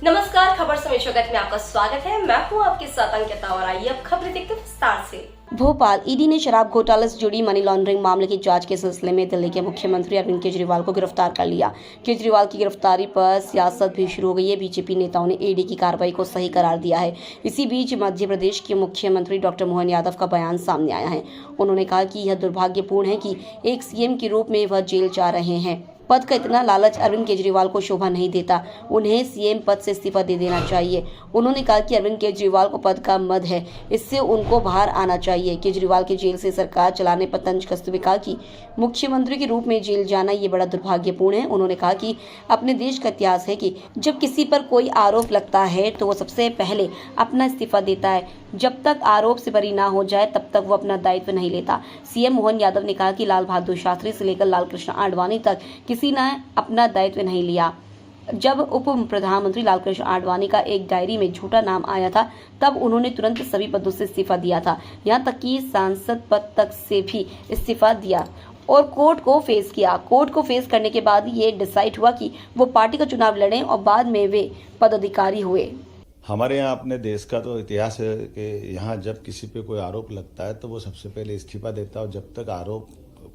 नमस्कार, खबर समय जगत में आपका स्वागत है। मैं हूं आपके साथ अंकिता और आइए अब खबरें देखते हैं विस्तार से। भोपाल ईडी ने शराब घोटाले से जुड़ी मनी लॉन्ड्रिंग मामले की जांच के सिलसिले में दिल्ली के मुख्यमंत्री अरविंद केजरीवाल को गिरफ्तार कर लिया। केजरीवाल की गिरफ्तारी पर सियासत भी शुरू हो गई है। बीजेपी नेताओं ने ईडी की कार्रवाई को सही करार दिया है। इसी बीच मध्य प्रदेश के मुख्यमंत्री डॉक्टर मोहन यादव का बयान सामने आया है। उन्होंने कहा कि यह दुर्भाग्यपूर्ण है कि एक सीएम के रूप में वह जेल जा रहे हैं। पद का इतना लालच अरविंद केजरीवाल को शोभा नहीं देता। उन्हें सीएम पद से इस्तीफा दे देना चाहिए। उन्होंने कहा कि अरविंद केजरीवाल को पद का मद है, इससे उनको बाहर आना चाहिए। केजरीवाल के जेल से सरकार चलाने पर तंज कसते हुए कहा कि मुख्यमंत्री के रूप में जेल जाना ये बड़ा दुर्भाग्यपूर्ण है। उन्होंने कहा कि अपने देश का इतिहास है कि जब किसी पर कोई आरोप लगता है तो वो सबसे पहले अपना इस्तीफा देता है। जब तक आरोप से बरी ना हो जाए तब तक वो अपना दायित्व नहीं लेता। सीएम मोहन यादव ने कहा कि लाल बहादुर शास्त्री से लेकर लालकृष्ण आडवाणी तक किसी ने अपना दायित्व नहीं लिया। जब उप प्रधानमंत्री लालकृष्ण आडवाणी का एक डायरी में झूठा नाम आया था तब उन्होंने तुरंत सभी पदों से इस्तीफा दिया था। यहाँ तक कि सांसद पद तक से भी इस्तीफा दिया और कोर्ट को फेस किया। कोर्ट को फेस करने के बाद ये डिसाइड हुआ कि वो पार्टी का चुनाव लड़ें और बाद में वे पदाधिकारी हुए। हमारे यहाँ अपने देश का तो इतिहास है कि यहाँ जब किसी पे कोई आरोप लगता है तो वो सबसे पहले इस्तीफा देता है और जब तक आरोप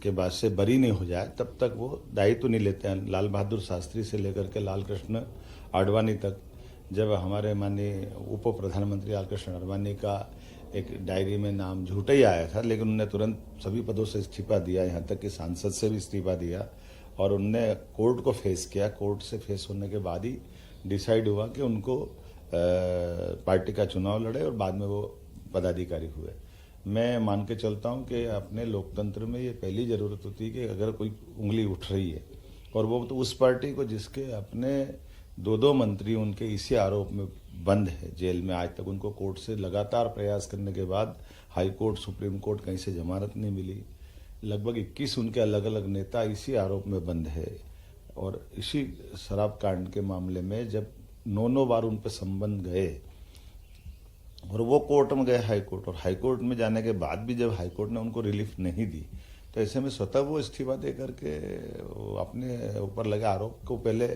के बाद से बरी नहीं हो जाए तब तक वो दायित्व नहीं लेते हैं। लाल बहादुर शास्त्री से लेकर के लालकृष्ण आडवाणी तक, जब हमारे माननीय उप प्रधानमंत्री लालकृष्ण आडवाणी का एक डायरी में नाम झूठा ही आया था, लेकिन उन्होंने तुरंत सभी पदों से इस्तीफा दिया, यहाँ तक कि सांसद से भी इस्तीफा दिया और उनने कोर्ट को फेस किया। कोर्ट से फेस होने के बाद ही डिसाइड हुआ कि उनको पार्टी का चुनाव लड़े और बाद में वो पदाधिकारी हुए। मैं मान के चलता हूं कि अपने लोकतंत्र में ये पहली जरूरत होती है कि अगर कोई उंगली उठ रही है और वो तो उस पार्टी को जिसके अपने दो मंत्री उनके इसी आरोप में बंद है जेल में, आज तक उनको कोर्ट से लगातार प्रयास करने के बाद हाई कोर्ट, सुप्रीम कोर्ट कहीं से जमानत नहीं मिली। लगभग 21 उनके अलग अलग नेता इसी आरोप में बंद है और इसी शराब कांड के मामले में जब 9 बार उन पर संबंध गए और वो कोर्ट में गए हाई कोर्ट, और हाई कोर्ट में जाने के बाद भी जब हाई कोर्ट ने उनको रिलीफ नहीं दी तो ऐसे में स्वतः वो इस्तीफा दे करके अपने ऊपर लगे आरोप को पहले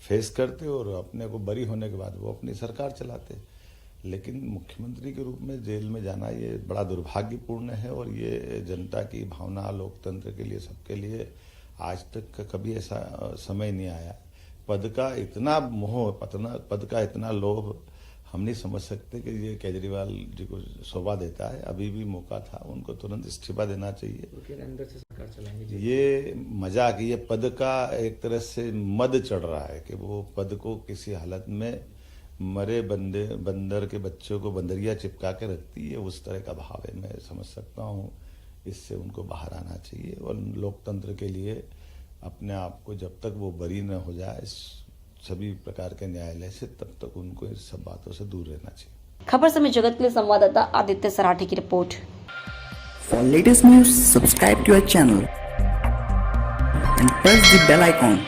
फेस करते और अपने को बरी होने के बाद वो अपनी सरकार चलाते। लेकिन मुख्यमंत्री के रूप में जेल में जाना ये बड़ा दुर्भाग्यपूर्ण है और ये जनता की भावना, लोकतंत्र के लिए, सबके लिए आज तक कभी ऐसा समय नहीं आया। पद का इतना मोह, पद का इतना लोभ हम नहीं समझ सकते कि ये केजरीवाल जी को शोभा देता है। अभी भी मौका था, उनको तुरंत इस्तीफा देना चाहिए। अंदर से सरकार चलाएंगे। ये मजाक, ये पद का एक तरह से मद चढ़ रहा है कि वो पद को किसी हालत में मरे बंदर के बच्चों को बंदरिया चिपका के रखती है, उस तरह का भाव है। मैं समझ सकता हूँ, इससे उनको बाहर आना चाहिए और लोकतंत्र के लिए अपने आप को जब तक वो बरी न हो जाए सभी प्रकार के न्यायालय से, तब तक उनको इस सब बातों से दूर रहना चाहिए। खबर समय जगत के लिए संवाददाता आदित्य सराठे की report. For latest news, subscribe to our channel and press the bell icon.